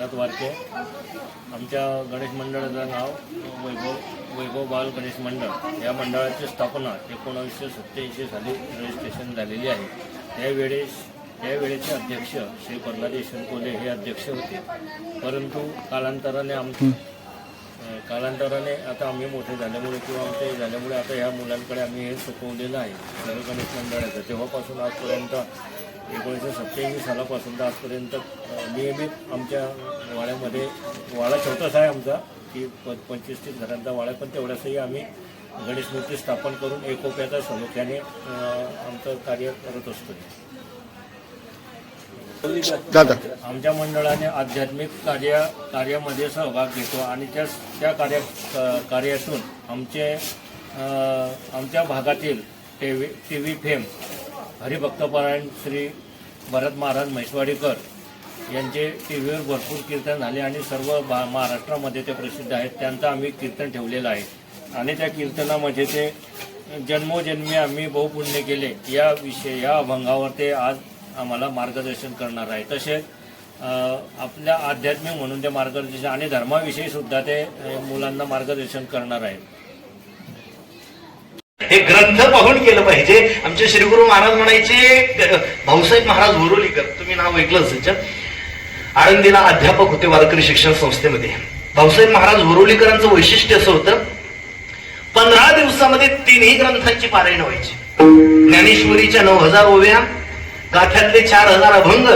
एकनाथ वारके. आमच्या गणेश मंडळाचं नाव वैभव बाल गणेश मंडळ. या मंडळाची स्थापना 1987 साली रजिस्ट्रेशन झालेली आहे. त्यावेळेचे अध्यक्ष श्री प्रल्हाद यशवंत हे अध्यक्ष होते. परंतु कालांतराने आता आम्ही मोठे झाल्यामुळे किंवा आमचे झाल्यामुळे आता ह्या मुलांकडे आम्ही हे सोपवलेलं आहे सर्व गणेश मंडळाचं. तेव्हापासून आजपर्यंत 1987 सालापासून तर आजपर्यंत नियमित आमच्या वाड्यामध्ये वाडा छोटासा आहे आमचा की 25-30 घरांचा वाडा, पण तेवढ्यासही आम्ही गणेश मूर्ती स्थापन करून एकोप्याच्या सलोख्याने आमचं कार्य करत असतो. आमच्या मंडळाने आध्यात्मिक कार्यामध्ये सहभाग घेतो आणि त्या कार्यातून आमच्या भागातील टीव्ही फेम हरिभक्तपरायण श्री भरत महाराज म्हैसवाडीकर यांचे टीव्हीवर भरपूर कीर्तन झाले आणि सर्व महाराष्ट्रामध्ये ते प्रसिद्ध आहेत. त्यांचं आम्ही कीर्तन ठेवलेलं आहे आणि त्या कीर्तनामध्ये ते जन्मोजन्मी आम्ही बहुपुण्य केले या अभंगावर ते आज आम्हाला मार्गदर्शन करणार आहे. तसेच आपल्या आध्यात्मिक म्हणून ते मार्गदर्शन आणि धर्माविषयी सुद्धा ते मुलांना मार्गदर्शन करणार आहेत. हे ग्रंथ पाहून केलं पाहिजे. आमचे श्रीगुरु महाराज म्हणायचे, भाऊसाहेब महाराज वरोलीकर, तुम्ही नाव ऐकलं असेल, आळंदीला अध्यापक होते वारकरी शिक्षण संस्थेमध्ये. भाऊसाहेब महाराज वरोलीकरांचं वैशिष्ट्य असं होतं, 15 दिवसामध्ये 3ही ग्रंथांची पारायण व्हायची. ज्ञानेश्वरीच्या 9000 ओव्या, गाथ्यातले 4000 अभंग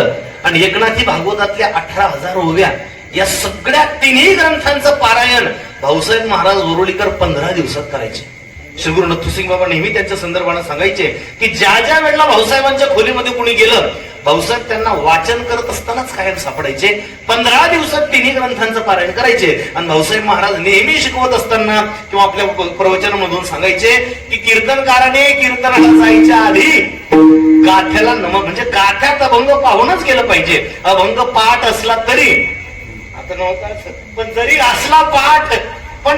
आणि एकनाथी भागवतातल्या 18000 ओव्या, या सगळ्या 3ही ग्रंथांचं पारायण भाऊसाहेब महाराज वरोलीकर 15 दिवसात करायचे. श्रीगुरु नथुसिंग बाबा नेहमी त्यांच्या संदर्भाने सांगायचे की ज्या वेळेला भाऊसाहेबांच्या खोलीमध्ये कोणी गेलं, भाऊसाहेब त्यांना वाचन करत असतानाच कायम सापडायचे. 15 दिवसात 3ही ग्रंथांचं पारायण करायचे. आणि भाऊसाहेब महाराज नेहमी शिकवत असताना किंवा आपल्या प्रवचनामधून सांगायचे की कीर्तनकाराने कीर्तनाला जायच्या आधी गाथ्याला म्हणजे गाथ्यात अभंग पाहूनच गेलं पाहिजे. अभंग पाठ असला तरी आता नव्हता, पण जरी असला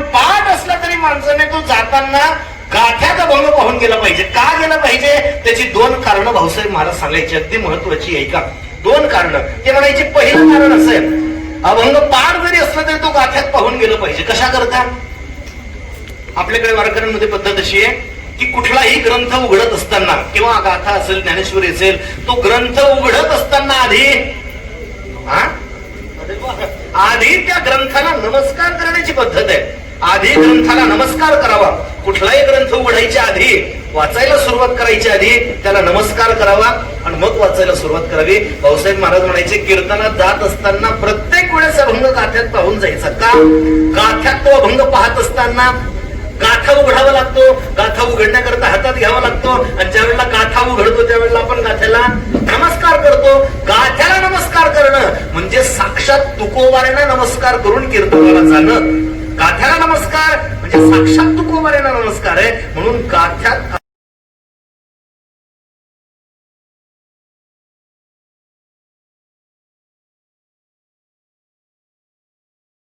पाठ असला तरी माणसाने तो जाताना गाथ्याचा अभंग पाहून गेला पाहिजे. का गेलं पाहिजे? त्याची 2 कारणं भाऊसाहेब महाराज सांगायची, अगदी महत्वाची आहे का. 2 कारणं ते म्हणायची. पहिलं कारण असं आहे, अभंग पाठ जरी असला तरी तो गाथ्यात पाहून गेलं पाहिजे. कशा करता? आपल्याकडे वारकऱ्यांमध्ये पद्धत अशी आहे की कुठलाही ग्रंथ उघडत असताना किंवा गाथा असेल, ज्ञानेश्वरी असेल, तो ग्रंथ उघडत असताना आधी त्या ग्रंथाला नमस्कार करण्याची पद्धत आहे. आधी ग्रंथाला नमस्कार करावा. कुठलाही ग्रंथ उघडायच्या आधी, वाचायला सुरुवात करायच्या आधी त्याला नमस्कार करावा आणि मग वाचायला सुरुवात करावी. भाऊसाहेब महाराज म्हणायचे, कीर्तनात जात असताना प्रत्येक वेळेस अभंग गाथ्यात पाहून जायचा. का? गाथ्यात तो अभंग पाहत असताना गाथा उघडावा लागतो. गाथा उघडण्याकरता हातात घ्यावा लागतो आणि ज्या वेळेला गाथा उघडतो त्यावेळेला आपण गाथ्याला नमस्कार करतो. गाथ्याला नमस्कार करणं म्हणजे साक्षात तुकोबाऱ्यांना नमस्कार करून कीर्तनाला जाणं. गाथ्याला नमस्कार म्हणजे साक्षात तुकोबाऱ्यांना नमस्कार आहे. म्हणून गाथ्यात